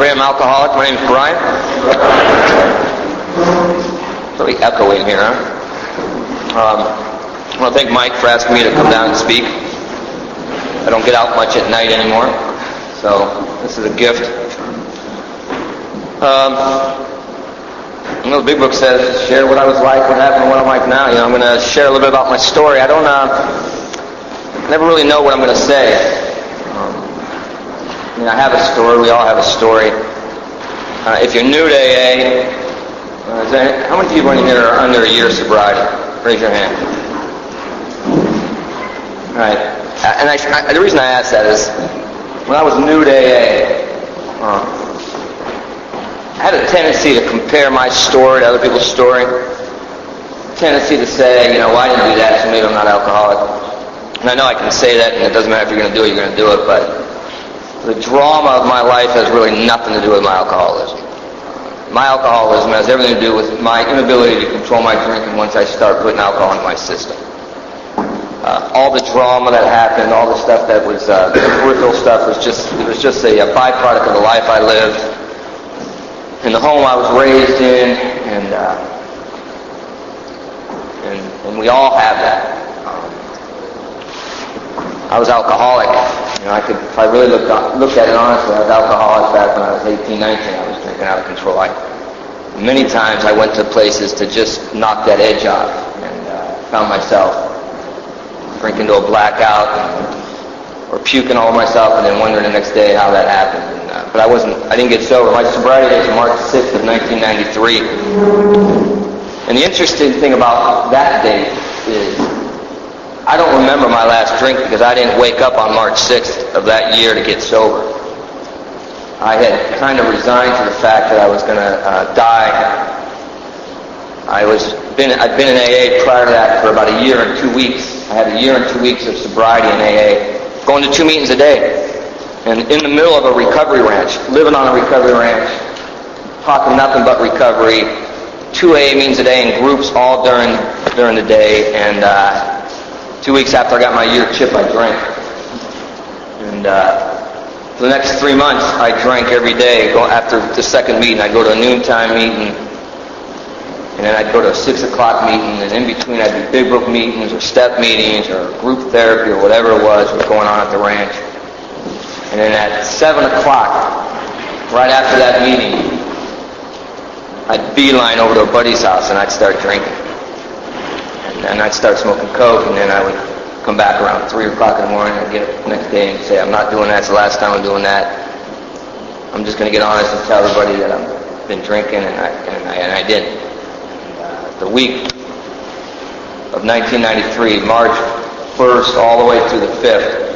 everybody, I'm an alcoholic. My name is Brian. Really echoing here, huh? I want to thank Mike for asking me to come down and speak. I don't get out much at night anymore, so this is a gift. The big book says, share what I was like, what happened, what I'm like now. I'm going to share a little bit about my story. I never really know what I'm going to say. I have a story. We all have a story. If you're new to AA, how many people in here are under a year's sobriety? Raise your hand. All right. And the reason I ask that is, when I was new to AA, I had a tendency to compare my story to other people's story. A tendency to say, well, I didn't do that, so maybe I'm not alcoholic. And I know I can say that, and it doesn't matter if you're going to do it, you're going to do it, but the drama of my life has really nothing to do with my alcoholism. My alcoholism has everything to do with my inability to control my drinking once I start putting alcohol in my system. All the drama that happened, all the stuff that was, the peripheral stuff, was just a byproduct of the life I lived, in the home I was raised in, and we all have that. I was alcoholic. If I really looked at it honestly, I was alcoholic back when I was 18, 19. I was drinking out of control. Many times I went to places to just knock that edge off, and found myself drinking to a blackout, or puking all over myself, and then wondering the next day how that happened. But I didn't get sober. My sobriety date was March 6th of 1993. And the interesting thing about that date is I don't remember my last drink because I didn't wake up on March 6th of that year to get sober. I had kind of resigned to the fact that I was going to die. I'd been in AA prior to that for about a year and 2 weeks. I had a year and 2 weeks of sobriety in AA, going to 2 meetings a day. And in the middle of a recovery ranch, living on a recovery ranch, talking nothing but recovery, 2 AA meetings a day in groups all during the day, and 2 weeks after I got my year chip, I drank. And for the next 3 months, I drank every day. After the second meeting, I'd go to a noontime meeting, and then I'd go to a 6 o'clock meeting, and in between I'd do big book meetings, or step meetings, or group therapy, or whatever it was going on at the ranch. And then at 7 o'clock, right after that meeting, I'd beeline over to a buddy's house and I'd start drinking. And then I'd start smoking coke, and then I would come back around 3 o'clock in the morning and get up the next day and say, I'm not doing that, it's the last time I'm doing that. I'm just going to get honest and tell everybody that I've been drinking, and I didn't. The week of 1993, March 1st all the way through the 5th,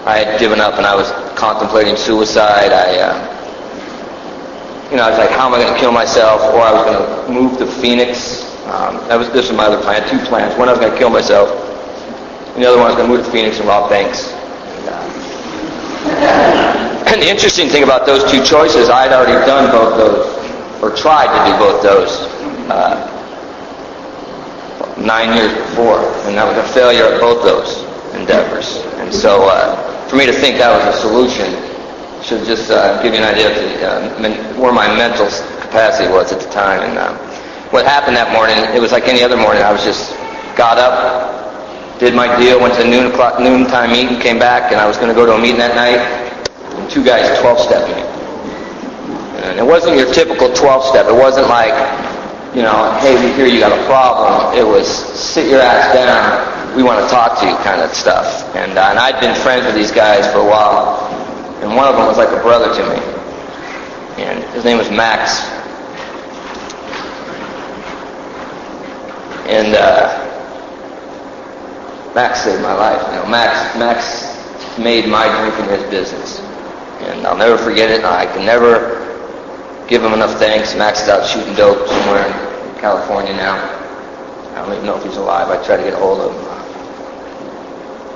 I had given up and I was contemplating suicide. I was like, how am I going to kill myself? Or I was going to move to Phoenix. This was my other plan. I had 2 plans. One, I was going to kill myself, and the other one, I was going to move to Phoenix and rob banks. And the interesting thing about those 2 choices, I had already done both those, or tried to do both those 9 years before, and I was a failure at both those endeavors. And so for me to think that was a solution should just give you an idea of where my mental capacity was at the time. And what happened that morning, it was like any other morning. I was just got up, did my deal, went to noontime meeting, came back, and I was going to go to a meeting that night, and 2 guys 12-step me. And it wasn't your typical 12-step. It wasn't like, hey, we hear you got a problem. It was, sit your ass down, we want to talk to you kind of stuff. And I'd been friends with these guys for a while, and one of them was like a brother to me. And his name was Max. And Max saved my life. Max made my drinking his business. And I'll never forget it. I can never give him enough thanks. Max is out shooting dope somewhere in California now. I don't even know if he's alive. I tried to get a hold of him.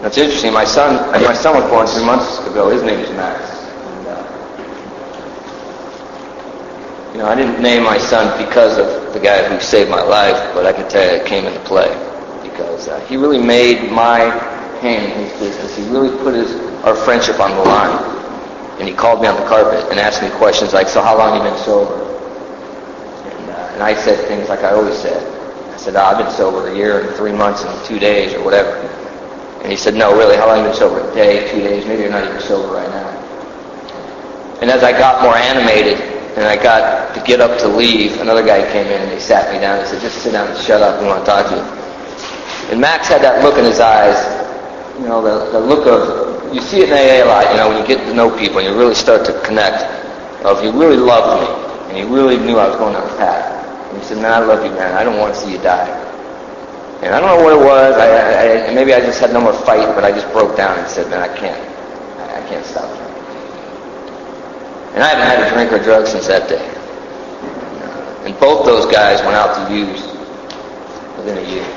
That's interesting. My son was born 3 months ago. His name is Max. And, I didn't name my son because of the guy who saved my life, but I can tell you it came into play because he really made my pain his business. He really put our friendship on the line. And he called me on the carpet and asked me questions like, so how long have you been sober? And I said things like I always said. I said, I've been sober a year and 3 months and 2 days or whatever. And he said, no, really, how long have you been sober? A day, 2 days, maybe you're not even sober right now. And as I got more animated and I got to get up to leave, another guy came in and he sat me down. He said, just sit down and shut up, we want to talk to you. And Max had that look in his eyes, you know, the look of, you see it in AA a lot, you know, when you get to know people and you really start to connect, of he really loved me and he really knew I was going down the path. And he said, man, I love you, man. I don't want to see you die. And I don't know what it was. Maybe I just had no more fight, but I just broke down and said, man, I can't stop drinking. And I haven't had a drink or drug since that day. And both those guys went out to use within a year.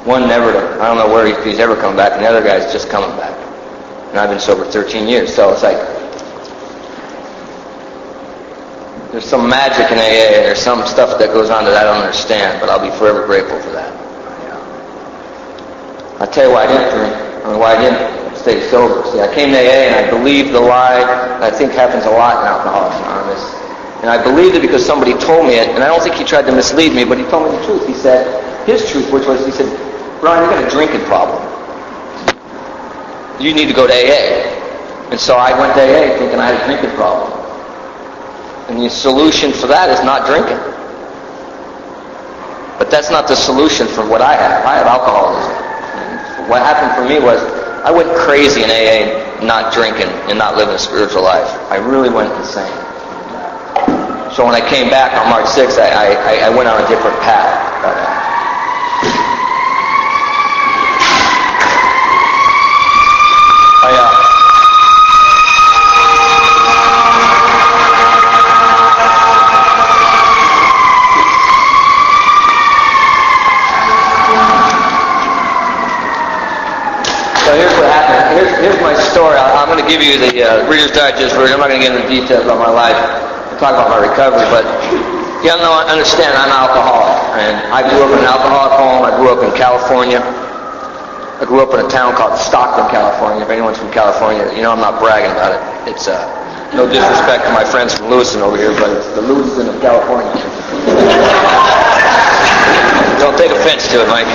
One never, I don't know where he's ever come back, and the other guy's just coming back. And I've been sober 13 years, so it's like, there's some magic in AA, and there's some stuff that goes on that I don't understand, but I'll be forever grateful for that. I'll tell you why I didn't drink, or why I didn't stay sober. See, I came to AA and I believed the lie that I think happens a lot in Alcoholics Anonymous. And I believed it because somebody told me it, and I don't think he tried to mislead me, but he told me the truth. He said, his truth, which was, he said, Brian, you got a drinking problem. You need to go to AA. And so I went to AA thinking I had a drinking problem. And the solution for that is not drinking. But that's not the solution for what I have. I have alcoholism. And what happened for me was I went crazy in AA not drinking and not living a spiritual life. I really went insane. So when I came back on March 6th, I went on a different path. So here's what happened. Here's my story. I'm going to give you the Reader's Digest version. I'm not going to get into details about my life. I'll talk about my recovery, but you have to understand I'm an alcoholic. And I grew up in an alcoholic home. I grew up in California. I grew up in a town called Stockton, California. If anyone's from California, you know I'm not bragging about it. It's no disrespect to my friends from Lewiston over here, but it's the Lewiston of California. Don't take offense to it, Mike.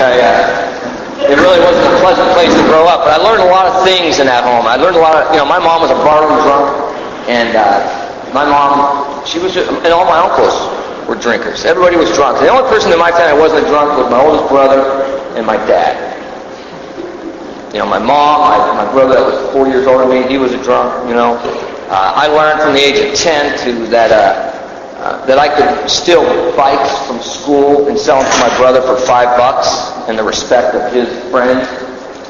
It really wasn't a pleasant place to grow up, but I learned a lot of things in that home. I learned a lot of, my mom was a barroom drunk, and my mom, she was, and all my uncles were drinkers. Everybody was drunk. The only person in my family that wasn't drunk was my oldest brother and my dad. My mom, my brother that was 4 years older than me, he was a drunk, I learned from the age of 10 that I could steal bikes from school and sell them to my brother for $5 in the respect of his friends.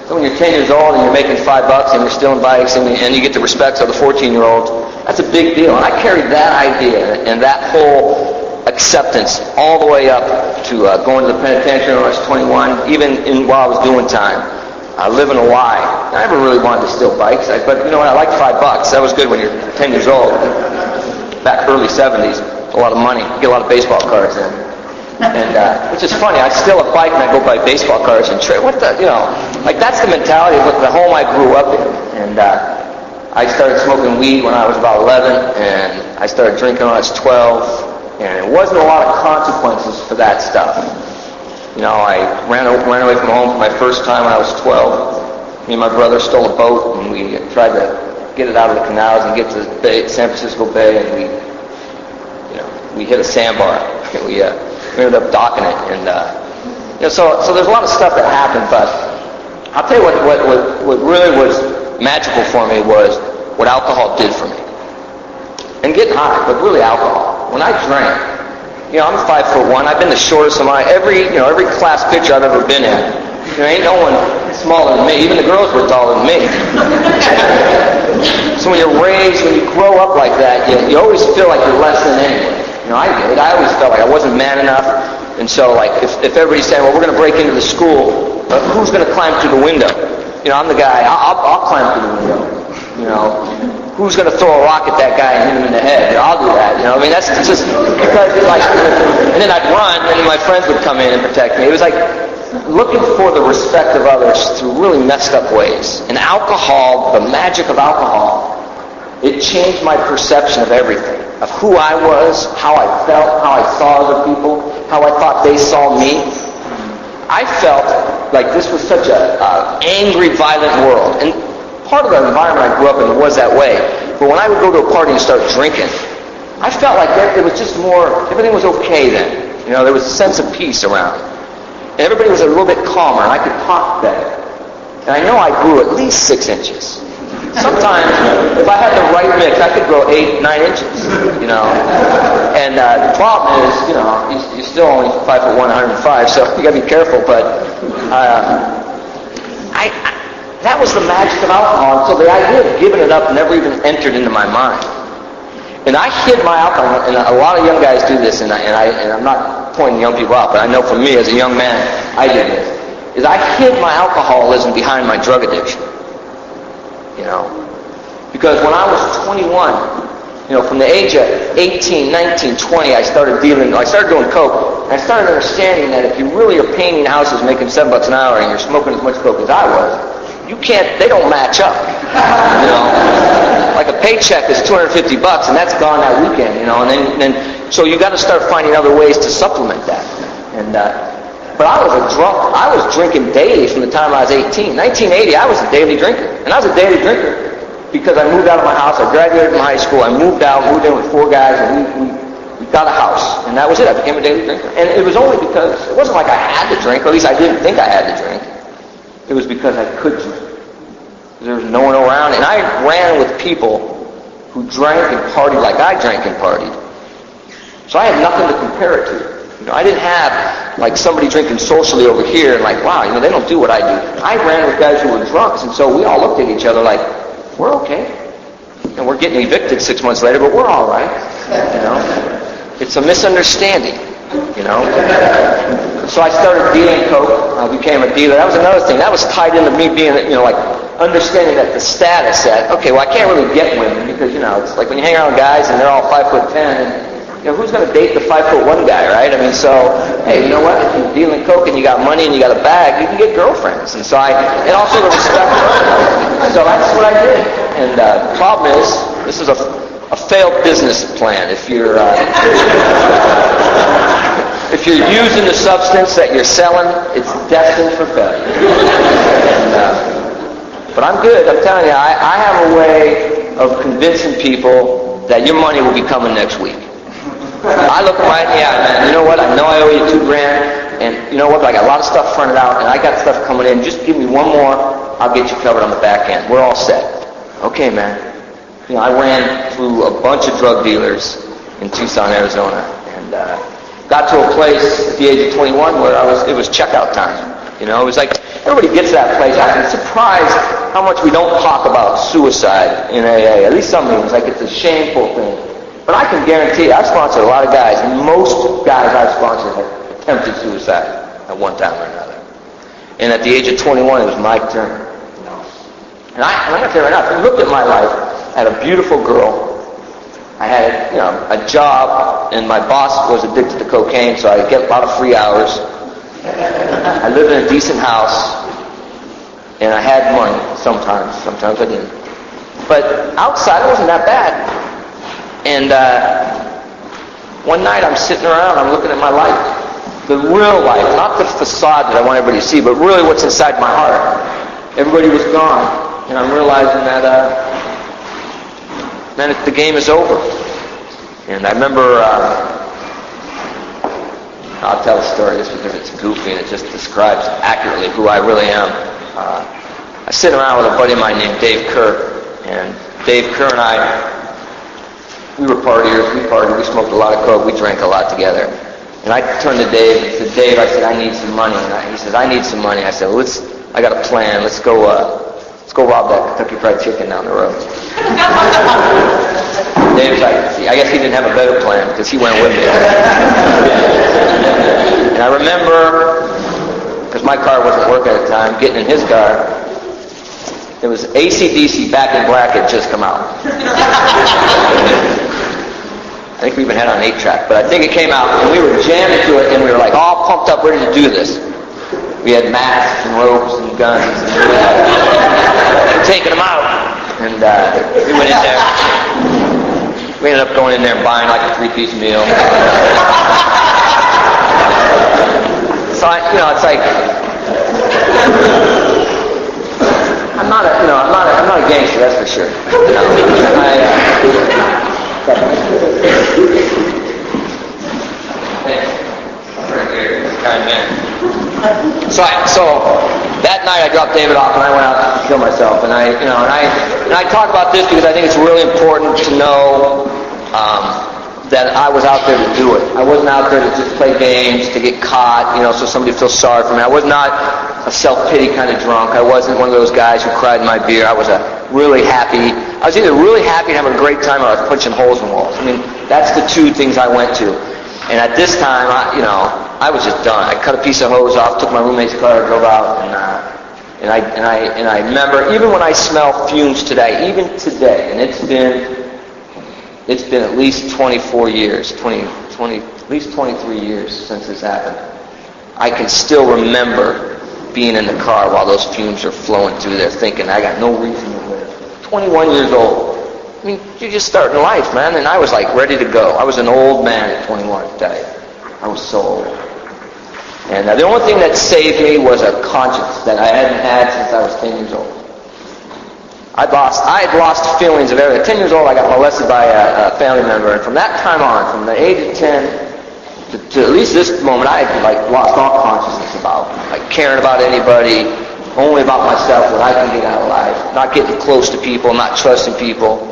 So when you're 10 years old and you're making $5 and you're stealing bikes and you get the respect of the 14-year-olds, that's a big deal. And I carried that idea and that whole acceptance all the way up to going to the penitentiary when I was 21, even while I was doing time. Living a lie. I never really wanted to steal bikes, but you know what? I liked $5. That was good when you're 10 years old. Back early 70s, a lot of money. You get a lot of baseball cards in. And which is funny. I steal a bike and I go buy baseball cards and trade. That's the mentality of the home I grew up in. And I started smoking weed when I was about 11, and I started drinking when I was 12, and it wasn't a lot of consequences for that stuff. I ran away from home for my first time when I was 12. Me and my brother stole a boat, and we tried to get it out of the canals and get to the bay, San Francisco Bay, and we hit a sandbar. We ended up docking it, and so there's a lot of stuff that happened. But I'll tell you what really was magical for me was what alcohol did for me. And getting high, but really alcohol. When I drank. I'm 5'1". I've been the shortest of every class picture I've ever been in. Ain't no one smaller than me. Even the girls were taller than me. So when you grow up like that, you always feel like you're less than anyone. I did. I always felt like I wasn't man enough. And so, if everybody's saying, well, we're going to break into the school, who's going to climb through the window? I'm the guy. I'll climb through the window. Who's going to throw a rock at that guy and hit him in the head? I'll do that. That's just because and then I'd run, and then my friends would come in and protect me. It was like looking for the respect of others through really messed up ways. And alcohol, the magic of alcohol, It changed my perception of everything, of who I was, how I felt, how I saw other people, how I thought they saw me. I felt like this was such an angry, violent world. And part of the environment I grew up in was that way. But when I would go to a party and start drinking, I felt like it was just more, everything was okay then. You know, there was a sense of peace around. And everybody was a little bit calmer, and I could talk better. And I know I grew at least 6 inches. Sometimes, if I had the right mix, I could grow 8, 9 inches, you know. And the problem is, you know, you're still only 5'1", 105, so you got to be careful. But that was the magic of alcohol. So the idea of giving it up never even entered into my mind. And I hid my alcohol, and a lot of young guys do this, and I'm not pointing young people out, but I know for me as a young man, I did this, is I hid my alcoholism behind my drug addiction. You know, because when I was 21, you know, from the age of 18, 19, 20, I started doing coke, and I started understanding that if you really are painting houses making $7 an hour and you're smoking as much coke as I was, they don't match up. You know, like a paycheck is $250 and that's gone that weekend, you know, and then so you got to start finding other ways to supplement that. And but I was a drunk. I was drinking daily from the time I was 18. 1980, I was a daily drinker. And I was a daily drinker because I moved out of my house. I graduated from high school. I moved in with 4 guys, and we got a house. And that was it. I became a daily drinker. And it was only because, it wasn't like I had to drink, or at least I didn't think I had to drink. It was because I could drink. There was no one around. And I ran with people who drank and partied like I drank and partied. So I had nothing to compare it to. You know, I didn't have like somebody drinking socially over here and like, wow, you know, they don't do what I do. I ran with guys who were drunks, and so we all looked at each other like, we're okay. And we're getting evicted 6 months later, but we're all right. You know, it's a misunderstanding. You know, so I started dealing coke. I became a dealer. That was another thing. That was tied into me being, you know, like understanding that the status that, okay, well, I can't really get women because, you know, it's like when you hang around guys and they're all 5'10", and you know, who's going to date the 5'1" guy, right? I mean, so, hey, you know what? If you're dealing coke and you got money and you got a bag, you can get girlfriends. And so and also the respect. So that's what I did. And the problem is, this is a failed business plan. If you're using the substance that you're selling, it's destined for failure. But I'm good. I'm telling you, I have a way of convincing people that your money will be coming next week. I look right in the eye, man. You know what? I know I owe you $2,000, and you know what? I got a lot of stuff fronted out, and I got stuff coming in. Just give me one more. I'll get you covered on the back end. We're all set. Okay, man. You know, I ran through a bunch of drug dealers in Tucson, Arizona, and got to a place at the age of 21 where it was checkout time. You know, it was like everybody gets to that place. I'm surprised how much we don't talk about suicide in AA. At least some meetings, like it's a shameful thing. But I can guarantee you, I've sponsored a lot of guys, and most guys I've sponsored have attempted suicide at one time or another. And at the age of 21, it was my turn. And I'm going to tell you right now, if you looked at my life, I had a beautiful girl. I had, you know, a job, and my boss was addicted to cocaine, so I get a lot of free hours. I lived in a decent house, and I had money sometimes I didn't. But outside, it wasn't that bad. And one night I'm sitting around, I'm looking at my life, the real life, not the facade that I want everybody to see, but really what's inside my heart. Everybody was gone, and I'm realizing that, man, the game is over. And I remember, I'll tell the story just because it's goofy and it just describes accurately who I really am. I was sitting around with a buddy of mine named Dave Kerr, and Dave Kerr and I, we were partiers, we partied, we smoked a lot of coke, we drank a lot together. And I turned to Dave and said, Dave, I said, I need some money. And he says, I need some money. I said, well, I got a plan. Let's go rob that Kentucky Fried Chicken down the road. Dave's like, I guess he didn't have a better plan because he went with me. And I remember, because my car wasn't working at the time, getting in his car, it was AC/DC Back in Black had just come out. I think we even had it on 8-track, but I think it came out, and we were jamming to it, and we were like all pumped up, ready to do this. We had masks and ropes and guns, and we were taking them out. And we went in there. We ended up going in there and buying like a 3-piece meal. So it's like I'm not a gangster, that's for sure. So that night I dropped David off and I went out to kill myself. And I talk about this because I think it's really important to know that I was out there to do it. I wasn't out there to just play games, to get caught, so somebody feels sorry for me. I was not a self-pity kind of drunk. I wasn't one of those guys who cried in my beer. I was either really happy and having a great time, or I was punching holes in walls. I mean, that's the two things I went to. And at this time, I was just done. I cut a piece of hose off, took my roommate's car, drove out, and I remember, even when I smell fumes today, even today, and it's been at least 24 years, at least 23 years since this happened. I can still remember being in the car while those fumes are flowing through there, thinking I got no reason to live. 21 years old. I mean, you're just starting life, man, and I was like ready to go. I was an old man at 21, I tell you. I was so old. And the only thing that saved me was a conscience that I hadn't had since I was 10 years old. I had lost feelings of everything. At 10 years old, I got molested by a family member, and from that time on, from the age of 10 to at least this moment, I had lost all consciousness about caring about anybody, only about myself, what I can get out of life, not getting close to people, not trusting people.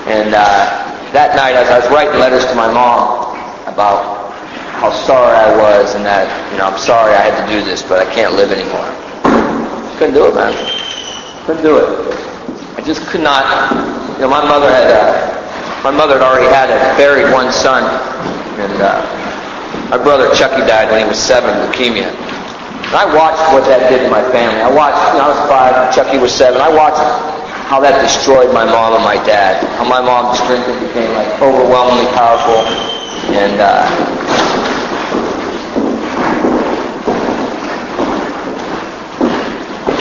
And that night, as I was writing letters to my mom about how sorry I was, and that I'm sorry I had to do this, but I can't live anymore. Couldn't do it, man. Couldn't do it. I just could not. My mother had already buried one son, and my brother Chucky died when he was 7, leukemia. And I watched what that did to my family. I watched. I was 5, Chucky was 7. I watched how that destroyed my mom and my dad. How my mom's strength became overwhelmingly powerful, and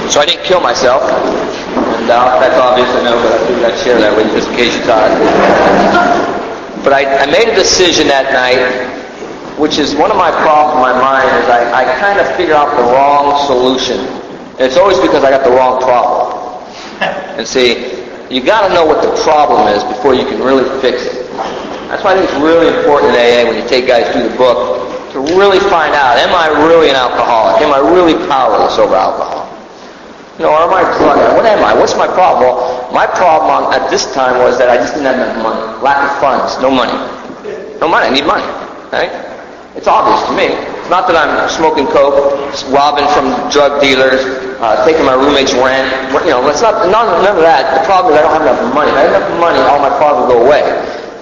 so I didn't kill myself. And that's obvious, I know, but I figured I'd share that with you just in case you thought. But I made a decision that night, which is one of my problems in my mind, is I kind of figure out the wrong solution. And it's always because I got the wrong problem. And see, you got to know what the problem is before you can really fix it. That's why I think it's really important in AA when you take guys through the book to really find out, am I really an alcoholic? Am I really powerless over alcohol? Or am I drug? What am I? What's my problem? Well, my problem at this time was that I just didn't have enough money. Lack of funds. No money. No money. I need money. Right? It's obvious to me. It's not that I'm smoking coke, robbing from drug dealers, taking my roommate's rent. It's not none of that. The problem is I don't have enough money. If I had enough money, all my problems would go away.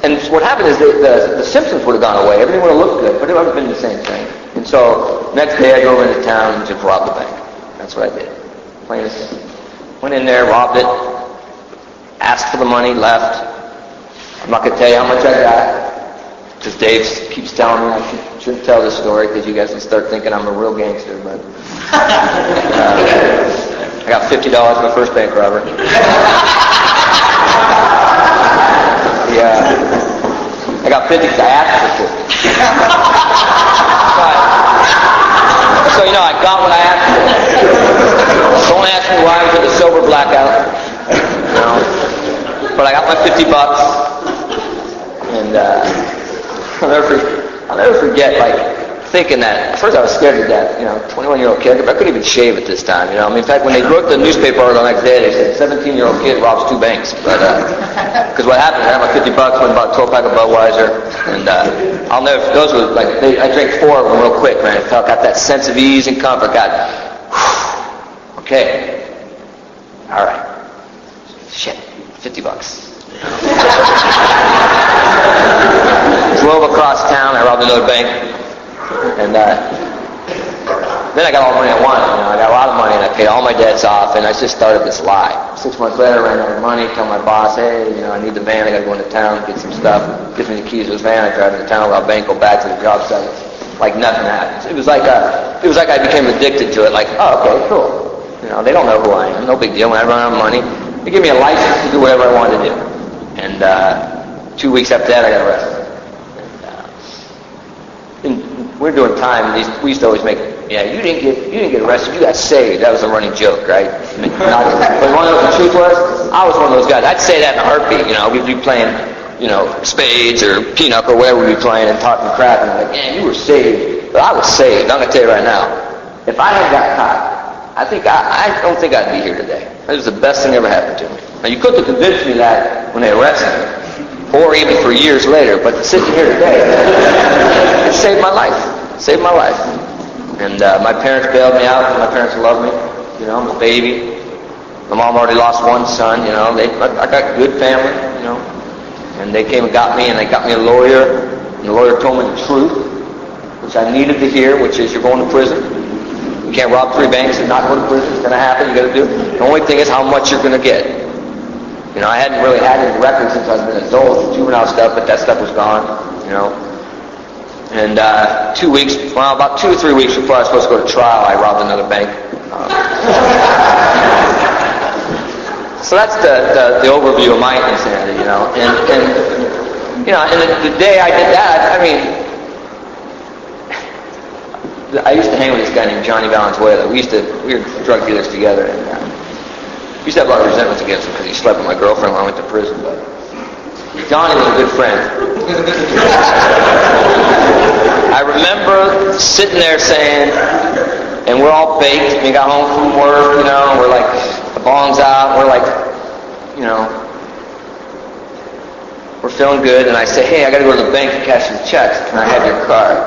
And what happened is the symptoms would have gone away. Everything would have looked good, but it would have been the same thing. And so next day I drove into town and just robbed the bank. That's what I did. Plain as simple. Went in there, robbed it, asked for the money, left. I'm not going to tell you how much I got, because Dave keeps telling me I shouldn't tell this story, because you guys will start thinking I'm a real gangster. But I got $50 for my first bank robbery. Yeah, I got 50 because I asked for 50. So I got what I asked for. Don't ask me why I was in a sober blackout. But I got my $50, and I'll never forget thinking that. At first I was scared to death. 21-year-old kid. I couldn't even shave at this time. In fact, when they wrote the newspaper article the next day, they said 17-year-old kid robs 2 banks. But because what happened, I had my $50, went about 12-pack of Budweiser, and I'll never. Those were I drank 4 of them real quick, man. Got that sense of ease and comfort. Okay. All right. Shit. $50. Drove across town. I robbed another bank, and then I got all the money I wanted. I got a lot of money, and I paid all my debts off, and I just started this lie. 6 months later, I ran out of money. Tell my boss, hey, I need the van. I got to go into town, get some stuff. Gives me the keys to his van. I drive into town, rob a bank, go back to the job site. Like nothing happened. It was like I became addicted to it. Oh, okay, cool. They don't know who I am. No big deal. When I run out of money, They gave me a license to do whatever I wanted to do. And 2 weeks after that, I got arrested. And we're doing time. We used to always make, you didn't get arrested. You got saved. That was a running joke, right? But the truth was, I was one of those guys. I'd say that in a heartbeat. We'd be playing, spades or pinochle or whatever we'd be playing and talking crap. And I'm like, man, you were saved. But I was saved. I'm gonna tell you right now. If I had got caught, I don't think I'd be here today. That was the best thing ever happened to me. Now, you couldn't have convinced me that when they arrested me, or even for years later, but sitting here today, it saved my life. It saved my life. And my parents bailed me out. My parents love me. I'm a baby. My mom already lost one son. I got a good family. And they came and got me, and they got me a lawyer. And the lawyer told me the truth, which I needed to hear, which is you're going to prison. You can't rob 3 banks and not go to prison. It's going to happen. You got to do it. The only thing is how much you're going to get. I hadn't really had any records since I've been an adult, juvenile stuff, but that stuff was gone. And 2 weeks, about 2 or 3 weeks before I was supposed to go to trial, I robbed another bank. So that's the overview of my insanity, And the day I did that, I used to hang with this guy named Johnny Valenzuela. We were drug dealers together, and we used to have a lot of resentments against him because he slept with my girlfriend when I went to prison. But Johnny was a good friend. I remember sitting there saying, and we're all baked. We got home from work, and we're like, the bong's out. We're like, we're feeling good. And I say, hey, I got to go to the bank to cash some checks. Can I have your card?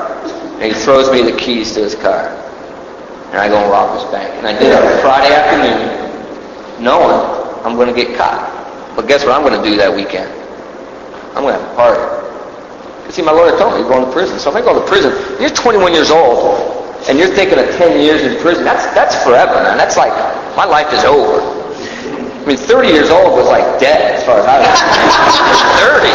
And he throws me the keys to his car. And I go and rob this bank. And I did it on Friday afternoon, knowing I'm going to get caught. But guess what I'm going to do that weekend? I'm going to have a party. Because see, my lawyer told me you're going to prison. So if I go to prison, you're 21 years old, and you're thinking of 10 years in prison. That's forever, man. That's like, my life is over. 30 years old was like dead as far as I was. 30.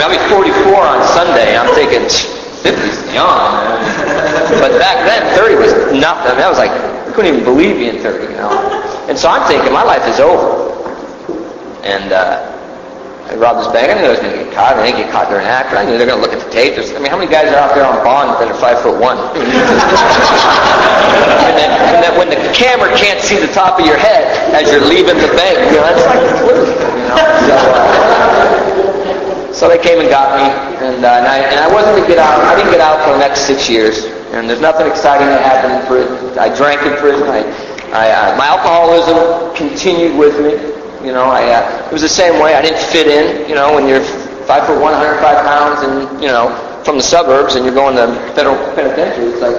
I'll be 44 on Sunday. I'm thinking, 50's young, man. But back then, 30 was nothing. I was like, I couldn't even believe being 30, And so I'm thinking, my life is over. And I robbed this bank. I knew I was going to get caught. I didn't get caught during an act. I knew they're going to look at the tape. How many guys are out there on bond that are 5'1"? and then when the camera can't see the top of your head as you're leaving the bank, it's like a fluke, So they came and got me, and I wasn't going to get out. I didn't get out for the next 6 years, and there's nothing exciting that happened in prison. I drank in prison. My alcoholism continued with me. It was the same way. I didn't fit in. When you're 5'1", 105 pounds, and from the suburbs, and you're going to federal penitentiary, it's like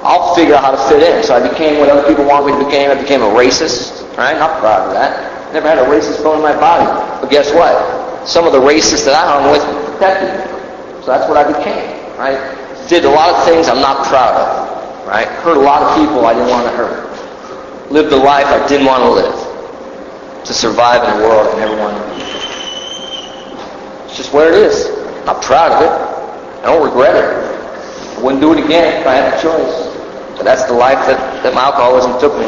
I'll figure out how to fit in. So I became what other people want me to become. I became a racist. Right? Not proud of that. Never had a racist bone in my body. But guess what? Some of the racists that I hung with protected me. So that's what I became. Right? Did a lot of things I'm not proud of. Right? Hurt a lot of people I didn't want to hurt. Lived a life I didn't want to live. To survive in a world I never wanted to be. It's just where it is. I'm not proud of it. I don't regret it. I wouldn't do it again if I had the choice. But that's the life that my alcoholism took me.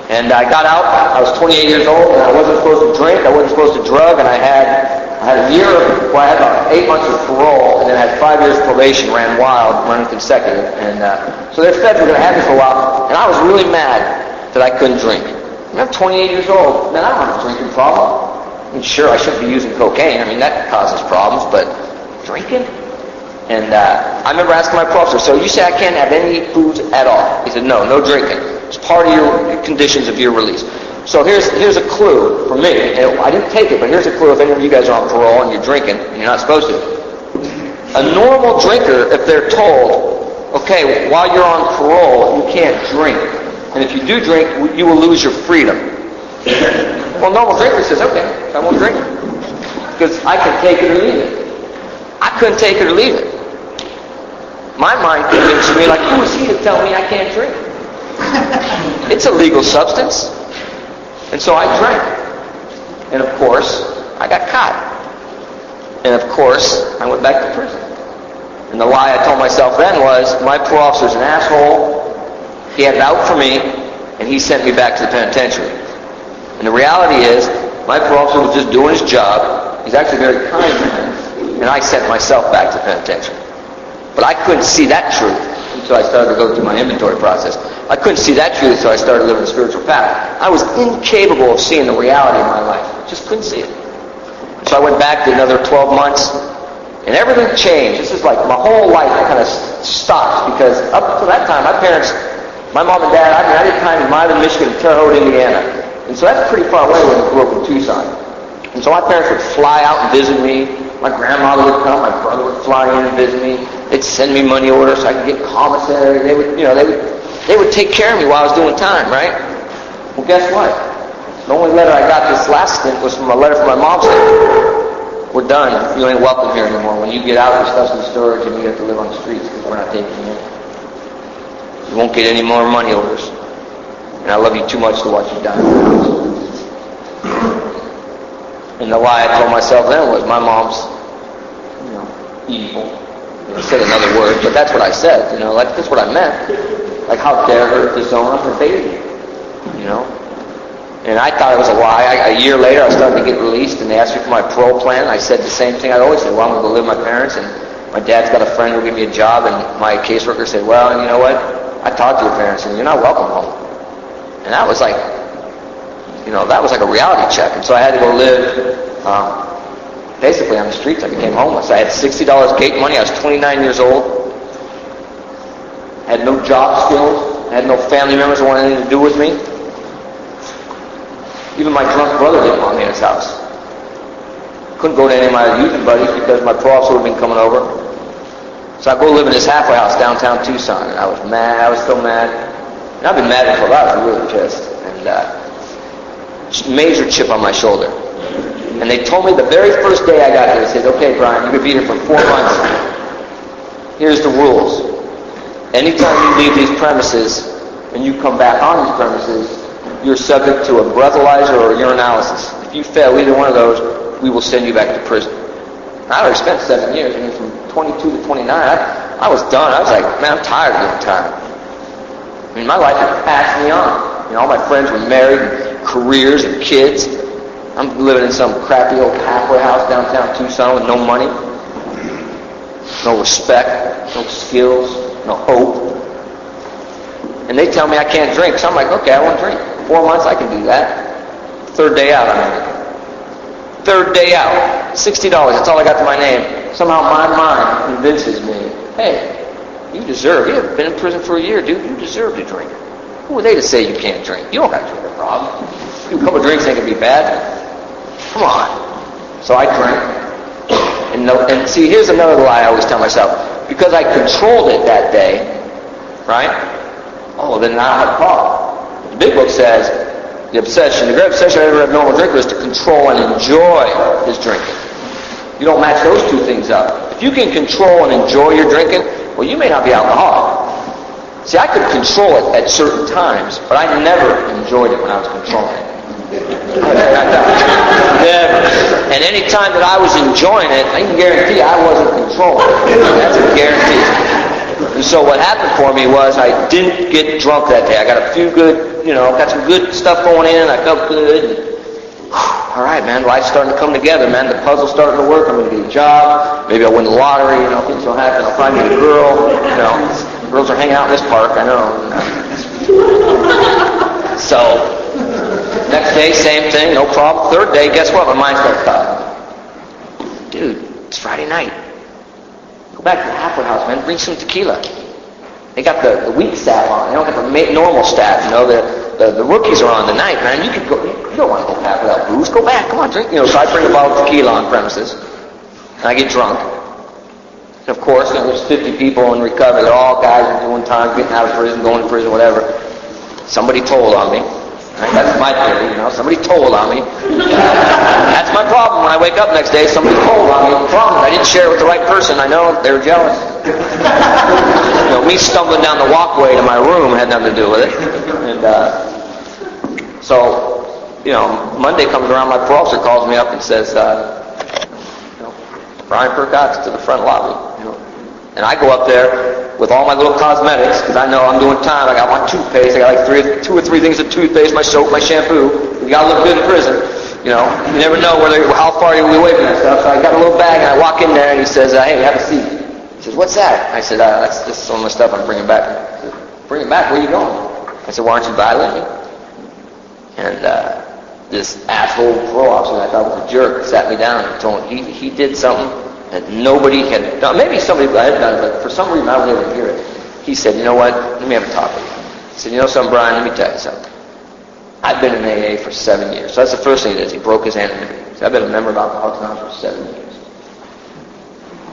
And I got out. I was 28 years old, and I wasn't supposed to drink. I wasn't supposed to drug, and I had a year. I had about 8 months of parole, and then I had 5 years probation. Ran wild, running consecutive, and so their feds were going to have me for a while. And I was really mad that I couldn't drink. I'm 28 years old. Man, I don't have a drinking problem. Sure, I shouldn't be using cocaine. That causes problems, but drinking? And I remember asking my professor, so you say I can't have any foods at all? He said, no drinking. It's part of your conditions of your release. So here's a clue for me. I didn't take it, but here's a clue if any of you guys are on parole and you're drinking and you're not supposed to. A normal drinker, if they're told, okay, while you're on parole, you can't drink. And if you do drink, you will lose your freedom. Well, normal drinker says, okay, I won't drink. Because I can take it or leave it. I couldn't take it or leave it. My mind convinced me, like, who is he to tell me I can't drink? It's a legal substance. And so I drank. And of course, I got caught. And of course, I went back to prison. And the lie I told myself then was, my parole officer's an asshole. He had it out for me, and he sent me back to the penitentiary. And the reality is, my parole officer was just doing his job. He's actually a very kind man. And I sent myself back to the penitentiary. But I couldn't see that truth until I started to go through my inventory process. I couldn't see that truth until I started living the spiritual path. I was incapable of seeing the reality of my life. Just couldn't see it. So I went back to another 12 months, and everything changed. This is like my whole life kind of stopped, because up to that time, my parents, my mom and dad, I did time in Milan, Michigan, and Terre Haute, Indiana. And so that's pretty far away when I grew up in Tucson. And so my parents would fly out and visit me. My grandmother would come. My brother would fly in and visit me. They'd send me money orders so I could get commissary. They would take care of me while I was doing time, right? Well, guess what? The only letter I got this last stint was from a letter from my mom saying, "We're done. You ain't welcome here anymore. When you get out, your stuff's in storage and you have to live on the streets because we're not taking you in. You won't get any more money orders. And I love you too much to watch you die in the house." And the lie I told myself then was, my mom's, evil. I said another word, but that's what I said, like that's what I meant. Like, how dare her disown her baby, And I thought it was a lie. A year later, I started to get released, and they asked me for my parole plan. I said the same thing I always said. Well, I'm going to go live with my parents, and my dad's got a friend who'll give me a job, and my caseworker said, well, you know what? I talked to your parents, and you're not welcome home. And that was like, that was like a reality check. And so I had to go live basically on the streets. I became homeless. I had $60 gate money. I was 29 years old. I had no job skills. I had no family members who wanted anything to do with me. Even my drunk brother didn't want me in his house. Couldn't go to any of my youth buddies because my parole officer would have been coming over. So I go live in this halfway house downtown Tucson, and I was mad. I was so mad. And I've been mad for a while. I was really pissed. And major chip on my shoulder. And they told me the very first day I got there, they said, okay, Brian, you could be here for 4 months. Here's the rules. Anytime you leave these premises and you come back on these premises, you're subject to a breathalyzer or a urinalysis. If you fail either one of those, we will send you back to prison. I already spent 7 years. From 22 to 29, I was done. I was like, man, I'm tired of doing time. My life had passed me on. All my friends were married, and careers, and kids. I'm living in some crappy old halfway house downtown Tucson with no money, no respect, no skills, no hope. And they tell me I can't drink, so I'm like, okay, I won't drink. 4 months, I can do that. Third day out, I'm in it. Third day out, $60, that's all I got to my name. Somehow my mind convinces me, hey, you have been in prison for a year, dude, you deserve to drink. Who are they to say you can't drink? You don't have to drink a problem. A couple of drinks ain't going to be bad. Come on. So I drank. And see, here's another lie I always tell myself. Because I controlled it that day, right? Oh, then I don't have a problem. The big book says, the great obsession of every abnormal drinker is to control and enjoy his drinking. You don't match those two things up. If you can control and enjoy your drinking, well, you may not be alcoholic. See, I could control it at certain times, but I never enjoyed it when I was controlling it. Never. And any time that I was enjoying it, I can guarantee I wasn't controlling it. That's a guarantee. And so what happened for me was I didn't get drunk that day. I got a few good, got some good stuff going in. I felt good. All right, man, life's starting to come together, man. The puzzle's starting to work. I'm going to get a job. Maybe I'll win the lottery. Things will happen. I'll find me a girl. Girls are hanging out in this park. I know. So, next day, same thing, no problem. Third day, guess what? My mind starts talking. Dude, it's Friday night. Go back to the halfway house, man. Bring some tequila. They got the weak staff on. They don't got the normal staff. The rookies are on the night, man. You could go. You don't want to go back without booze. Go back. Come on, drink. So I bring a bottle of tequila on premises, and I get drunk. And of course, there's 50 people in recovery. They're all guys who are doing time, getting out of prison, going to prison, whatever. Somebody told on me. Right? That's my theory, Somebody told on me. That's my problem. When I wake up next day, somebody told on me. The problem is I didn't share it with the right person. I know they were jealous. Me stumbling down the walkway to my room had nothing to do with it. And so, Monday comes around, my parole officer calls me up and says, Brian Percott's to the front lobby. And I go up there with all my little cosmetics because I know I'm doing time. I got my toothpaste. I got like 2 or 3 things of toothpaste, my soap, my shampoo. You got to look good in prison. You know, you never know how far you'll be away from that stuff. So I got a little bag, and I walk in there, and he says, hey, have a seat. He says, what's that? I said, that's just some of my stuff I'm bringing back. He said, bring it back? Where are you going? I said, why aren't you violating? And this asshole parole officer that I thought was a jerk sat me down and told him he did something that nobody had done. Maybe somebody had done it, but for some reason I was able to hear it. He said, you know what? Let me have a talk with you. He said, you know something, Brian? Let me tell you something. I've been in AA for 7 years. So that's the first thing he did. He broke his anonymity. So I've been a member of Alcoholics Anonymous for 7 years.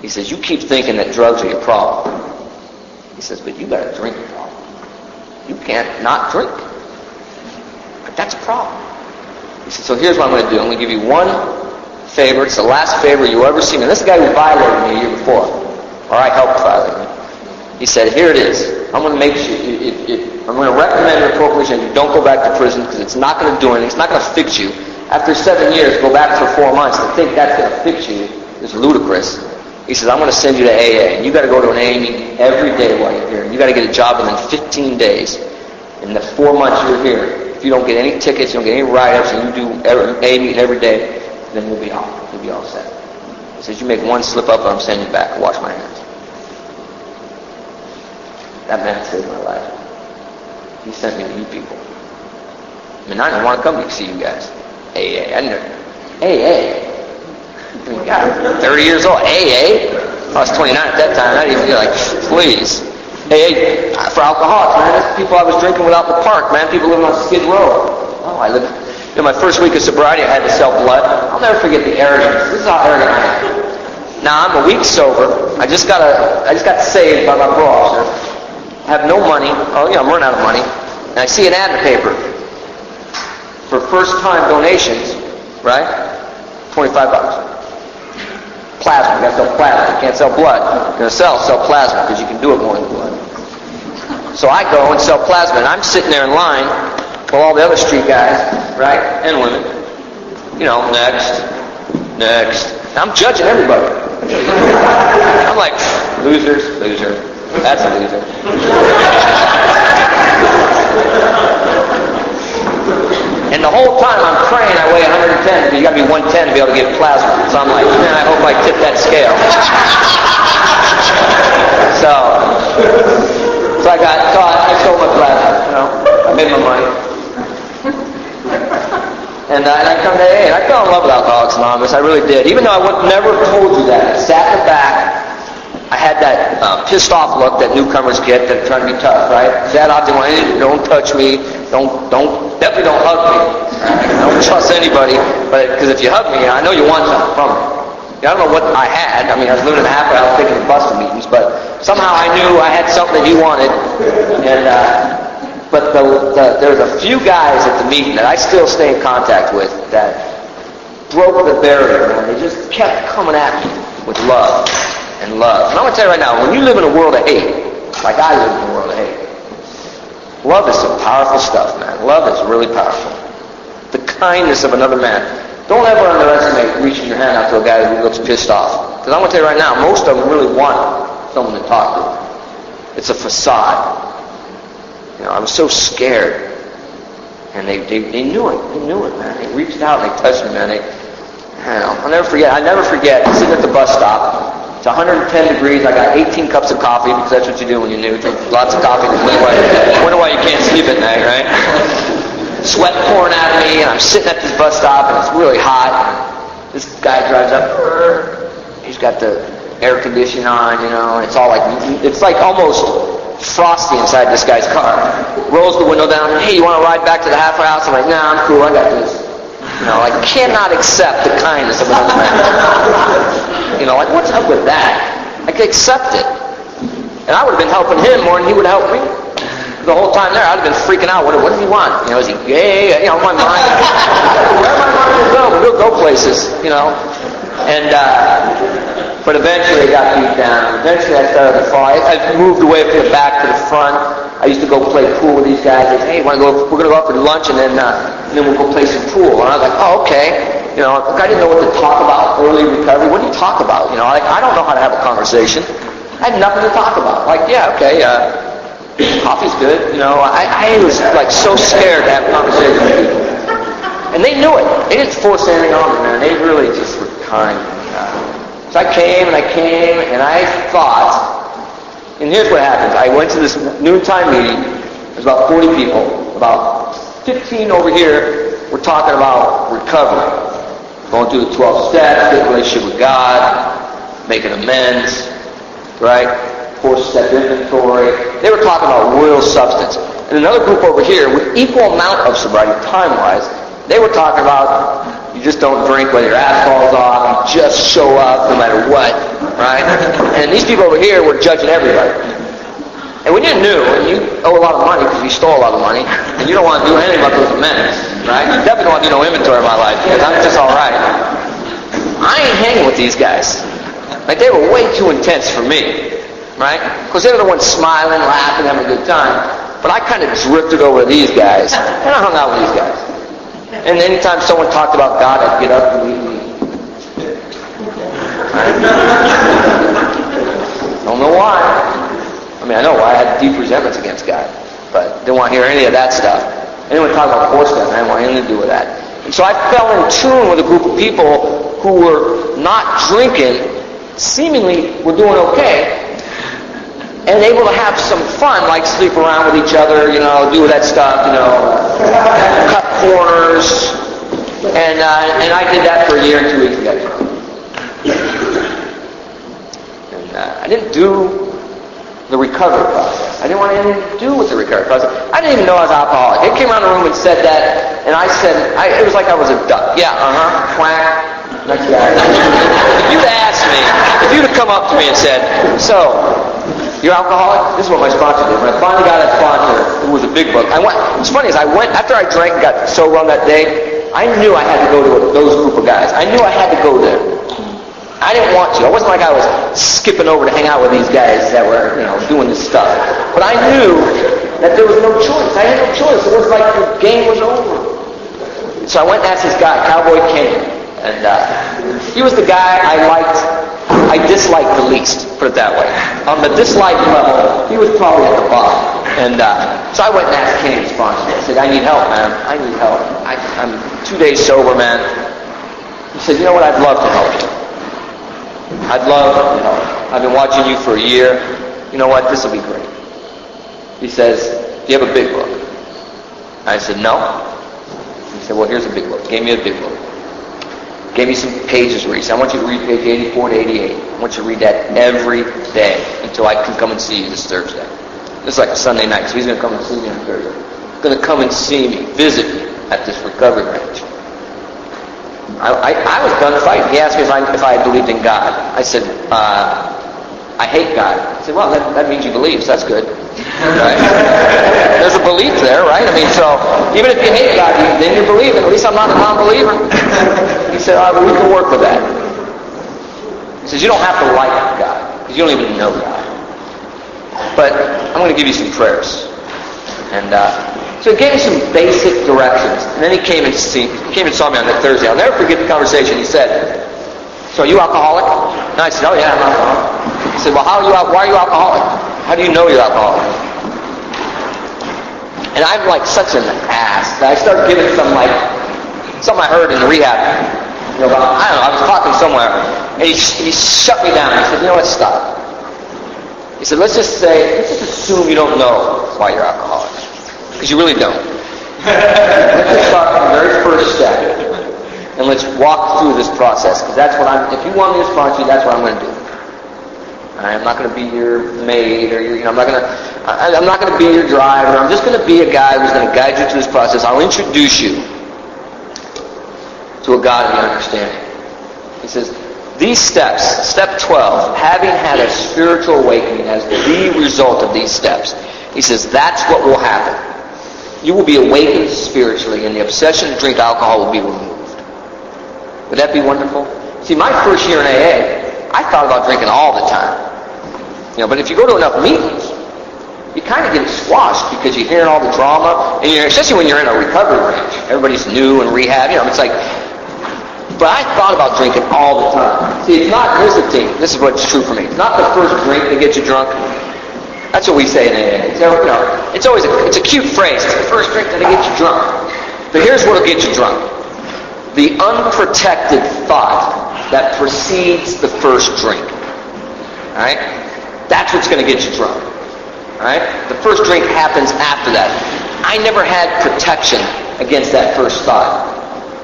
He says, you keep thinking that drugs are your problem. He says, but you got a drinking problem. You can't not drink. But that's a problem. He said, so here's what I'm going to do. I'm going to give you one favor. It's the last favor you ever seen. And this guy who violated me a year before, or I helped violate me. He said, here it is. I'm going to make sure, I'm going to recommend your appropriation you don't go back to prison because it's not going to do anything. It's not going to fix you. After 7 years, go back for 4 months to think that's going to fix you is ludicrous. He says, I'm going to send you to AA. And you got to go to an AA meeting every day while you're here. And you got to get a job within 15 days. In the 4 months you're here, if you don't get any tickets, you don't get any write-ups, and you do AA meeting every day, then you'll be off. You'll be all set. He says, you make one slip up, I'm sending you back. And wash my hands. That man saved my life. He sent me to you people. I mean, I didn't want to come to see you guys. AA. I didn't. AA. I mean, God, 30 years old. AA. I was 29 at that time. I didn't even like, please. AA for alcoholics, man. That's people I was drinking without the park, man. People living on Skid Row. Oh, I lived. You know, my first week of sobriety, I had to sell blood. I'll never forget the arrogance. This is how arrogant I am. Now I'm a week sober. I just got saved by my parole officer. I have no money. Oh, yeah, I'm running out of money. And I see an ad in the paper for first-time donations, right? $25. Plasma. You got to sell plasma. You can't sell blood. You're going to sell plasma because you can do it more than blood. So I go and sell plasma, and I'm sitting there in line while all the other street guys, right, and women, you know, next. I'm judging everybody. I'm like, loser. That's a loser. And the whole time I'm praying I weigh 110, but you got to be 110 to be able to give plasma. So I'm like, man, I hope I tip that scale. So I sold my plasma, you know. I made my money. And I come to AA, and I fell in love with Alcoholics Anonymous. I really did. Even though I would never have told you that. I sat in the back. I had that pissed off look that newcomers get that are trying to be tough, right? Sat out there, don't touch me. Definitely don't hug me. I don't trust anybody. But because if you hug me, I know you want something from me. I don't know what I had. I mean, I was living in a half hour thinking of busting meetings, but somehow I knew I had something that he wanted. And but there's a few guys at the meeting that I still stay in contact with that broke the barrier, man. They just kept coming at me with love and love. And I'm going to tell you right now, when you live in a world of hate, like I live in a world of hate, love is some powerful stuff, man. Love is really powerful. The kindness of another man. Don't ever underestimate reaching your hand out to a guy who looks pissed off. Because I'm going to tell you right now, most of them really want someone to talk to. It's a facade. You know, I was so scared. And they knew it. They knew it, man. They reached out and they touched me, man. I'll never forget. I'm sitting at the bus stop. It's 110 degrees. I got 18 cups of coffee because that's what you do when you're new. Drink lots of coffee. Wonder why you can't sleep at night, right? Sweat pouring out of me, and I'm sitting at this bus stop, and it's really hot. This guy drives up. He's got the air conditioning on, you know, and it's like almost frosty inside this guy's car. Rolls the window down. Hey, you want to ride back to the halfway house? I'm like, nah, I'm cool. I got this. You know, I cannot accept the kindness of another man. You know, like, what's up with that? I can accept it. And I would have been helping him more than he would help me. The whole time there, I'd have been freaking out. What does he want? You know, is he gay? You know, my mind. Where my mind will go? We'll go places, you know. And, but eventually I got beat down. Eventually I started to fall. I moved away from the back to the front. I used to go play pool with these guys. They'd say, hey, we're going to go out for lunch and then we'll go play some pool. And I was like, oh, okay. You know, I didn't know what to talk about, early recovery. What do you talk about? You know, like, I don't know how to have a conversation. I had nothing to talk about. Like, yeah, okay, coffee's good. You know, I was like so scared to have a conversation with people. And they knew it. They didn't force anything on me, man. They really just were kind. So I came, and I thought, and here's what happens. I went to this noontime meeting. There's about 40 people. About 15 over here were talking about recovery. Going through the 12 steps, getting a relationship with God, making amends, right? 4-step inventory. They were talking about real substance. And another group over here with equal amount of sobriety, time-wise, they were talking about you just don't drink whether your ass falls off, you just show up no matter what, right? And these people over here were judging everybody. And when you're new and you owe a lot of money because you stole a lot of money, and you don't want to do anything about those amends, right? You definitely don't want to do no inventory in my life because I'm just all right. I ain't hanging with these guys. Like, they were way too intense for me, right? Because they were the ones smiling, laughing, having a good time. But I kind of drifted over to these guys, and I hung out with these guys. And anytime someone talked about God, I'd get up and leave. Don't know why. I mean, I know why. I had deep resentments against God, but didn't want to hear any of that stuff. Anyone talk about 4-step, I didn't want anything to do with that. And so I fell in tune with a group of people who were not drinking, seemingly were doing okay, and able to have some fun, like sleep around with each other, do that stuff, cut corners, and I did that for a year and 2 weeks ago. And I didn't do the recovery process. I didn't want anything to do with the recovery process. I didn't even know I was alcoholic. They came around the room and said that, and I said, it was like I was a duck. Yeah, quack. Next guy. If you'd asked me, if you'd have come up to me and said, so, you're alcoholic? This is what my sponsor did. When I finally got a sponsor, it was a big book. What's funny is after I drank and got sober on that day, I knew I had to go to those group of guys. I knew I had to go there. I didn't want to. It wasn't like I was skipping over to hang out with these guys that were, doing this stuff. But I knew that there was no choice. I had no choice. It was like the game was over. So I went and asked this guy, Cowboy King. And he was the guy I disliked the least, put it that way. On the dislike level, he was probably at the bottom. And so I went and asked Kenny to sponsor me. I said, I need help, man. I need help. I'm 2 days sober, man. He said, you know what? I'd love to help you. I'd love to help. I've been watching you for a year. You know what? This will be great. He says, do you have a big book? I said, no. He said, well, here's a big book. Gave me a big book. Gave me some pages to read. So I want you to read page 84 to 88. I want you to read that every day until I can come and see you this Thursday. This is like a Sunday night, so he's going to come and see me on Thursday. He's going to come and see me, visit me at this recovery ranch. I was done fighting. He asked me if I believed in God. I said, I hate God. I said, well, that means you believe, so that's good. Right? There's a belief there, right? I mean, so even if you hate God, then you're believing. At least I'm not a non-believer. He said, all right, well, we can work with that. He says, you don't have to like God, because you don't even know God. But I'm going to give you some prayers. And so he gave me some basic directions. And then he came and saw me on that Thursday. I'll never forget the conversation. He said, so are you alcoholic? And I said, oh yeah, I'm alcoholic. He said, well, why are you alcoholic? How do you know you're alcoholic? And I'm like such an ass that I started giving something I heard in the rehab. I don't know, I was talking somewhere. And he shut me down. He said, you know what, stop. He said, let's just assume you don't know why you're alcoholic. Because you really don't. Let's just start from the very first step. And let's walk through this process. Because that's what if you want me to sponsor you, that's what I'm going to do. I'm not going to be your maid or I'm not going to be your driver. I'm just going to be a guy who's going to guide you through this process. I'll introduce you to a God of your understanding. He says, these steps, step 12, having had a spiritual awakening as the result of these steps, he says, that's what will happen. You will be awakened spiritually and the obsession to drink alcohol will be removed. Would that be wonderful? See, my first year in AA, I thought about drinking all the time. But if you go to enough meetings, you kind of get squashed because you're hearing all the drama, and especially when you're in a recovery range. Everybody's new and rehab, it's like. But I thought about drinking all the time. See, it's not, here's the thing. This is what's true for me. It's not the first drink that gets you drunk. That's what we say in AA. It's always it's a cute phrase. It's the first drink that'll get you drunk. But here's what'll get you drunk. the unprotected thought that precedes the first drink. All right? That's what's going to get you drunk. All right? The first drink happens after that. I never had protection against that first thought.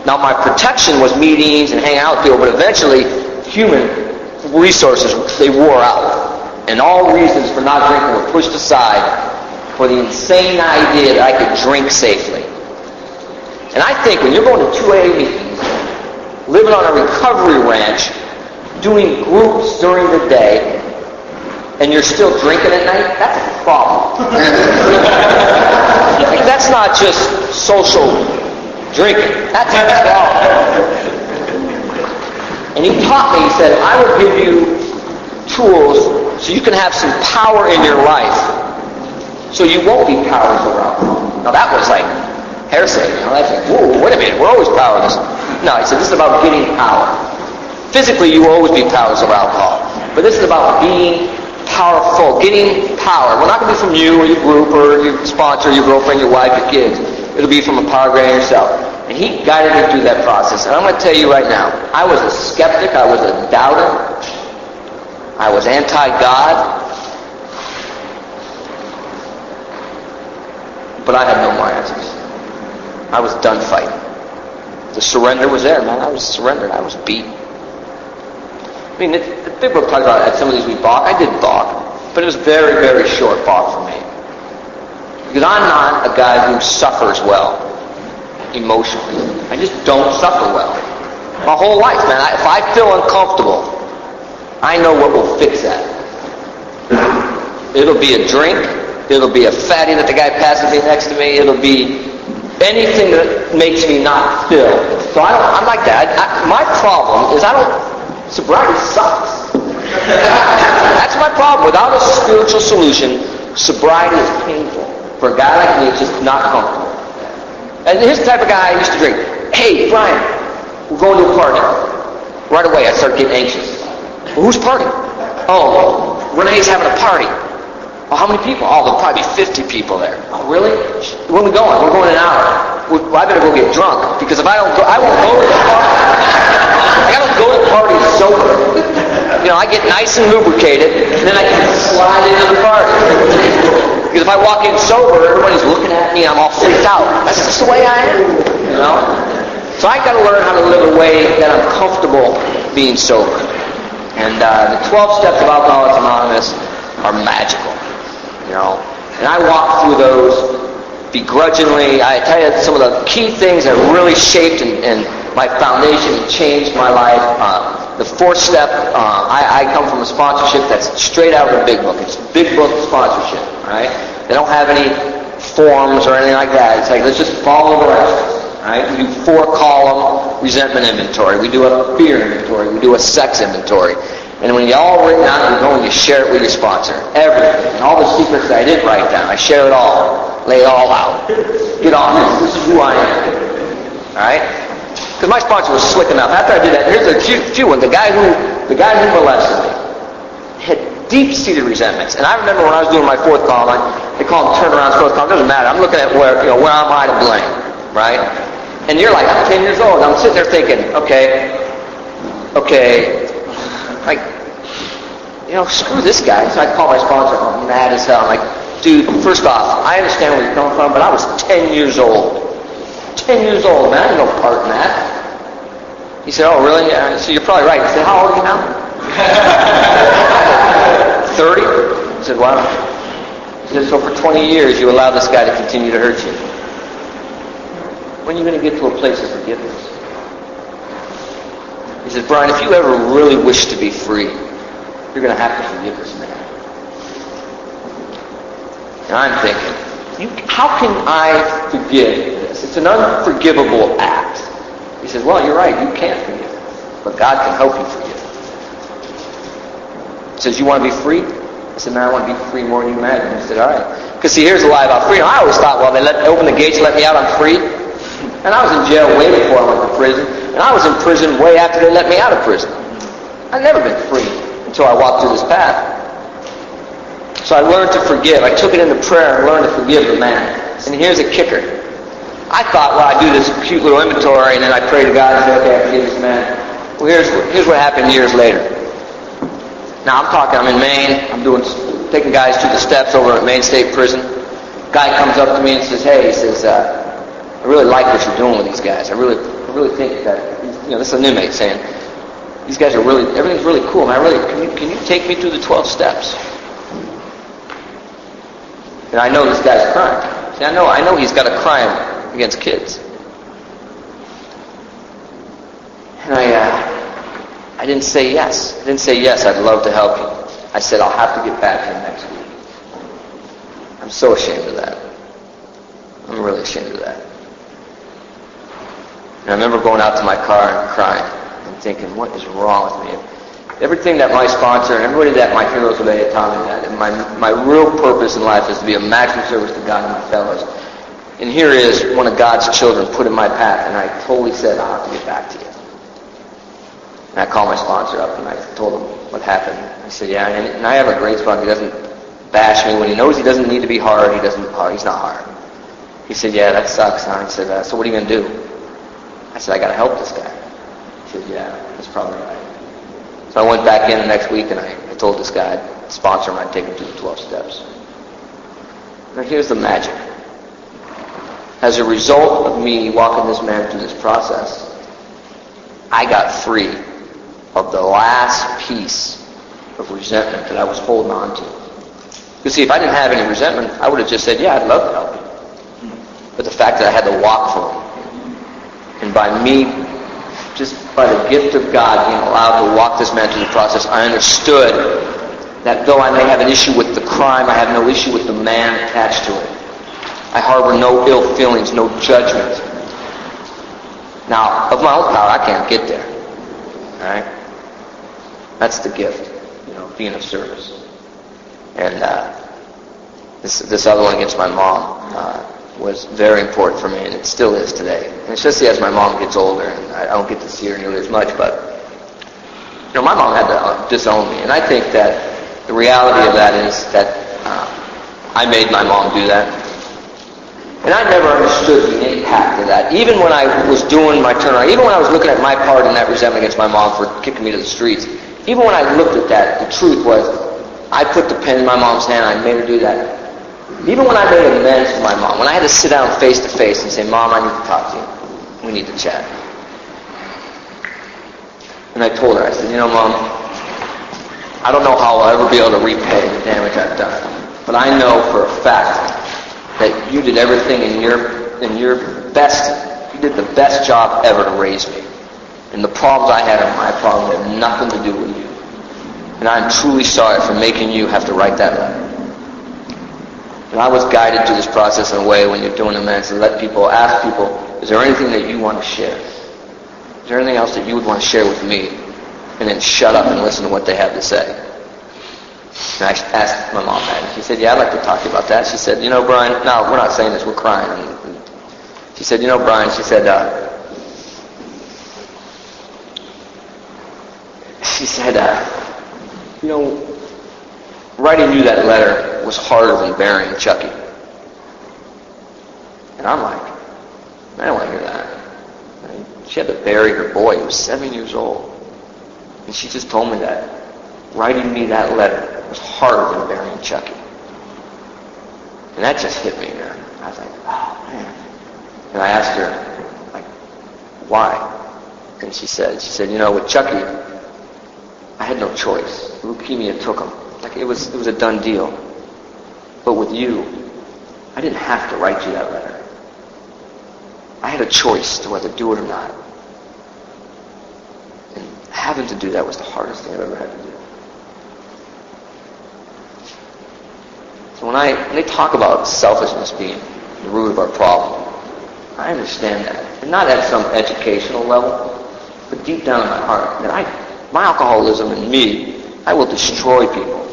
Now, my protection was meetings and hanging out with people, but eventually human resources, they wore out. And all reasons for not drinking were pushed aside for the insane idea that I could drink safely. And I think when you're going to 2 AA meetings, living on a recovery ranch, doing groups during the day, and you're still drinking at night, that's a problem. That's not just social drinking. That's a problem. And he taught me, he said, I will give you tools so you can have some power in your life so you won't be powerless over alcohol. Now that was like heresy. That's like, whoa, wait a minute, we're always powerless. No, he said, this is about getting power. Physically, you will always be powerless over alcohol. But this is about being powerful, getting power. Well, not going to be from you or your group or your sponsor, your girlfriend, your wife, your kids. It'll be from a power greater than yourself. And he guided me through that process. And I'm going to tell you right now, I was a skeptic, I was a doubter, I was anti-God, but I had no more answers. I was done fighting. The surrender was there, man. I was surrendered. I was beat. I mean, the big book talks about at some of these we balk. I did balk, but it was very, very short balk for me. Because I'm not a guy who suffers well emotionally. I just don't suffer well. My whole life, man. If I feel uncomfortable, I know what will fix that. It'll be a drink. It'll be a fatty that the guy passes me next to me. It'll be anything that makes me not feel. So I'm like that. My problem is sobriety sucks. That's my problem. Without a spiritual solution, sobriety is painful. For a guy like me, it's just not comfortable. And here's the type of guy I used to drink. Hey, Brian, we're going to a party. Right away, I started getting anxious. Well, who's partying? Oh, Renee's having a party. Well, how many people? Oh, there'll probably be 50 people there. Oh, really? When are we going? We're going in an hour. Well, I better go get drunk, because if I don't go, I won't go to the party. I don't go to the party sober. You know, I get nice and lubricated, and then I can slide into the party. Because if I walk in sober, everybody's looking at me, and I'm all freaked out. That's just the way I am, you know? So I got to learn how to live a way that I'm comfortable being sober. And the 12 steps of Alcoholics Anonymous are magical, you know? And I walk through those begrudgingly. I tell you some of the key things that really shaped and my foundation and changed my life. The 4th step, I come from a sponsorship that's straight out of the big book. It's big book sponsorship, right? They don't have any forms or anything like that. It's like, let's just follow the rest. Right? We do 4-column resentment inventory. We do a fear inventory. We do a sex inventory. And when you all written out, you go and you share it with your sponsor. Everything. And all the secrets that I didn't write down. I share it all. Lay it all out. Get on this. This is who I am. Alright? Because my sponsor was slick enough. After I did that, here's a few ones. The guy who molested me had deep-seated resentments. And I remember when I was doing my 4th column, they call them turnarounds, 4th column. It doesn't matter. I'm looking at where am I to blame. Right? And you're like, I'm 10 years old. I'm sitting there thinking, okay, like, you know, screw this guy. So I call my sponsor. I'm mad as hell. I'm like, dude, first off, I understand where you're coming from, but I was 10 years old. 10 years old, man. I had no part in that. He said, oh, really? Yeah. So you're probably right. I said, how old are you now? 30? I said, wow. He said, so for 20 years you allowed this guy to continue to hurt you. When are you going to get to a place of forgiveness? He said, Brian, if you ever really wish to be free, you're going to have to forgive this man. And I'm thinking, how can I forgive this? It's an unforgivable act. He says, well, you're right, you can't forgive it, but God can help you forgive it. He says, you want to be free? I said, man, I want to be free more than you imagine. He said, all right. Because see, here's the lie about freedom. I always thought, well, they open the gates and let me out, I'm free. And I was in jail way before I went to prison. And I was in prison way after they let me out of prison. I've never been free until I walked through this path. So I learned to forgive. I took it into prayer and learned to forgive the man. And here's a kicker. I thought, well, I do this cute little inventory, and then I pray to God and say, okay, I forgive this man. Well, here's what happened years later. Now, I'm in Maine. I'm taking guys to the steps over at Maine State Prison. Guy comes up to me and says, hey, he says, I really like what you're doing with these guys. I really think that, this is an inmate saying, these guys are everything's really cool. And can you take me through the 12 steps? And I know this guy's crying. See, I know he's got a crime against kids. And I didn't say yes. I didn't say yes, I'd love to help you. I said, I'll have to get back to you next week. I'm so ashamed of that. I'm really ashamed of that. And I remember going out to my car and crying and thinking, what is wrong with me? Everything that my sponsor and everybody that my heroes of AA taught me that. And my real purpose in life is to be a maximum service to God and my fellows. And here is one of God's children put in my path, and I totally said, I'll have to get back to you. And I called my sponsor up and I told him what happened. I said, yeah, and I have a great sponsor. He doesn't bash me when he knows he doesn't need to be hard. He's not hard. He said, yeah, that sucks. And I said, so what are you going to do? I said, I got to help this guy. He said, yeah, that's probably right. So I went back in the next week and I told this guy, I'd sponsor him, I'd take him through the 12 steps. Now here's the magic. As a result of me walking this man through this process, I got free of the last piece of resentment that I was holding on to. You see, if I didn't have any resentment, I would have just said, yeah, I'd love to help you. But the fact that I had to walk for him, and by me, just by the gift of God being allowed to walk this man through the process, I understood that though I may have an issue with the crime, I have no issue with the man attached to it. I harbor no ill feelings, no judgment. Now, of my own power, I can't get there. All right? That's the gift, being of service. And this other one against my mom was very important for me, and it still is today. And especially as my mom gets older, and I don't get to see her nearly as much, but my mom had to disown me. And I think that the reality of that is that I made my mom do that. And I never understood the impact of that. Even when I was doing my turnaround, even when I was looking at my part in that resentment against my mom for kicking me to the streets, even when I looked at that, the truth was, I put the pen in my mom's hand, I made her do that. Even when I made amends to my mom, when I had to sit down face to face and say, Mom, I need to talk to you. We need to chat. And I told her, I said, Mom, I don't know how I'll ever be able to repay the damage I've done. But I know for a fact that you did everything in your best, you did the best job ever to raise me. And the problems I had are my problems, have nothing to do with you. And I'm truly sorry for making you have to write that letter. And I was guided through this process in a way when you're doing amends to ask people, is there anything that you want to share? Is there anything else that you would want to share with me? And then shut up and listen to what they have to say. And I asked my mom that. And she said, yeah, I'd like to talk to you about that. She said, Brian, no, we're not saying this, we're crying. And she said, Brian, she said, writing you that letter was harder than burying Chucky. And I'm like, I don't want to hear that. She had to bury her boy. He was 7 years old. And she just told me that writing me that letter was harder than burying Chucky. And that just hit me, man. I was like, oh, man. And I asked her, like, why? And she said, with Chucky, I had no choice. Leukemia took him. Like, it was a done deal. But with you, I didn't have to write you that letter. I had a choice to whether to do it or not. And having to do that was the hardest thing I've ever had to do. So when they talk about selfishness being the root of our problem, I understand that. And not at some educational level, but deep down in my heart, that my alcoholism and me, I will destroy people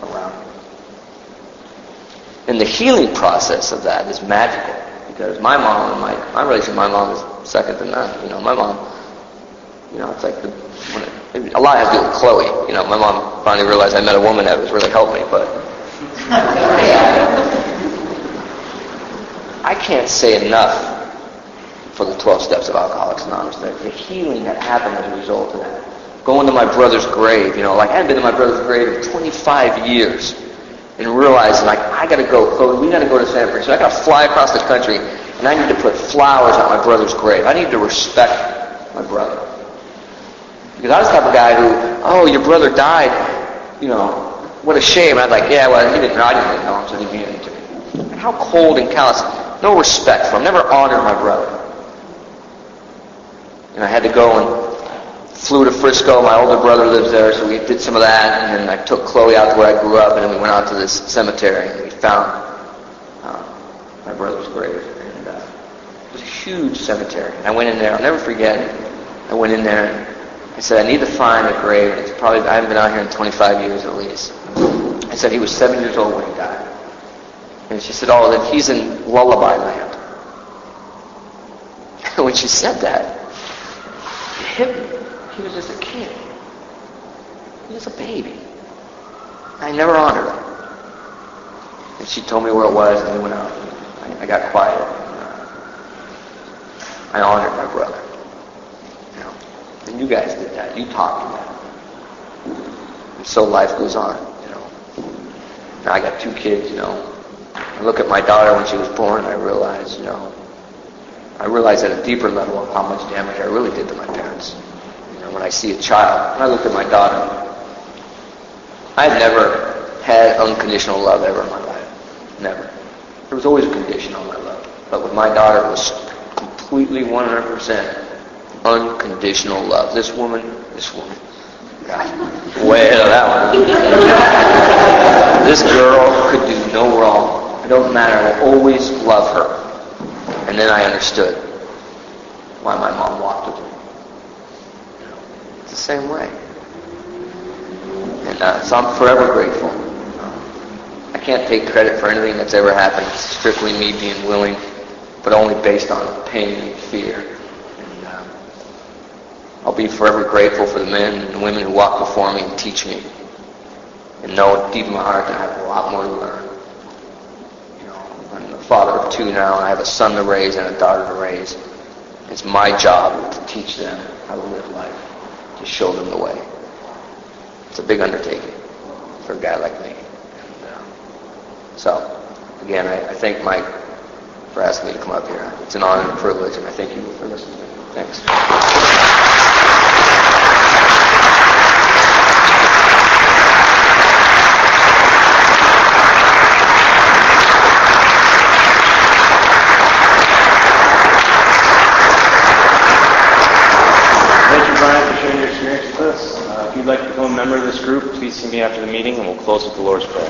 around me. And the healing process of that is magical. Because my mom and my relationship with my mom is second to none. My mom, it's like a lot has to do with Chloe. My mom finally realized I met a woman that was really helped me, but I can't say enough for the 12 steps of Alcoholics Anonymous. The healing that happened as a result of that. Going to my brother's grave, like I hadn't been to my brother's grave in 25 years, and realizing, like, I got to go, Chloe, we got to go to San Francisco. I got to fly across the country, and I need to put flowers on my brother's grave. I need to respect my brother. Because I was the type of guy who, oh, your brother died, what a shame. I'd like, yeah, well, he didn't know. I didn't know him, so he didn't mean anything to me. And how cold and callous. No respect for him. Never honored my brother. And I had to go and flew to Frisco. My older brother lives there, so we did some of that. And then I took Chloe out to where I grew up, and then we went out to this cemetery, and we found my brother's grave. And it was a huge cemetery. And I went in there. I'll never forget. I went in there, and I said, I need to find a grave. And it's probably, I haven't been out here in 25 years at least. I said, he was 7 years old when he died. And she said, oh, then he's in Lullaby Land. And when she said that, it hit me. He was just a kid. He was a baby. I never honored him. And she told me where it was, and we went out. I got quiet. I honored my brother. And you guys did that. You talked to that. And so life goes on. Now I got 2 kids. I look at my daughter when she was born, and I realized, at a deeper level of how much damage I really did to my parents. When I see a child, when I look at my daughter, I had never had unconditional love ever in my life. Never. There was always a condition on my love. But with my daughter, it was completely 100% unconditional love. This woman, God, way ahead of that one. This girl could do no wrong. It don't matter. I will always love her. And then I understood why my mom walked with me. It's the same way. And so I'm forever grateful. I can't take credit for anything that's ever happened. It's strictly me being willing, but only based on pain and fear. And I'll be forever grateful for the men and women who walk before me and teach me. And know deep in my heart that I have a lot more to learn. I'm the father of 2 now, and I have a son to raise and a daughter to raise. It's my job to teach them how to live life, to show them the way. It's a big undertaking for a guy like me. And, so, again, I thank Mike for asking me to come up here. It's an honor and a privilege, and I thank you for listening to me. Thanks. If you'd like to become a member of this group, please see me after the meeting, and we'll close with the Lord's Prayer.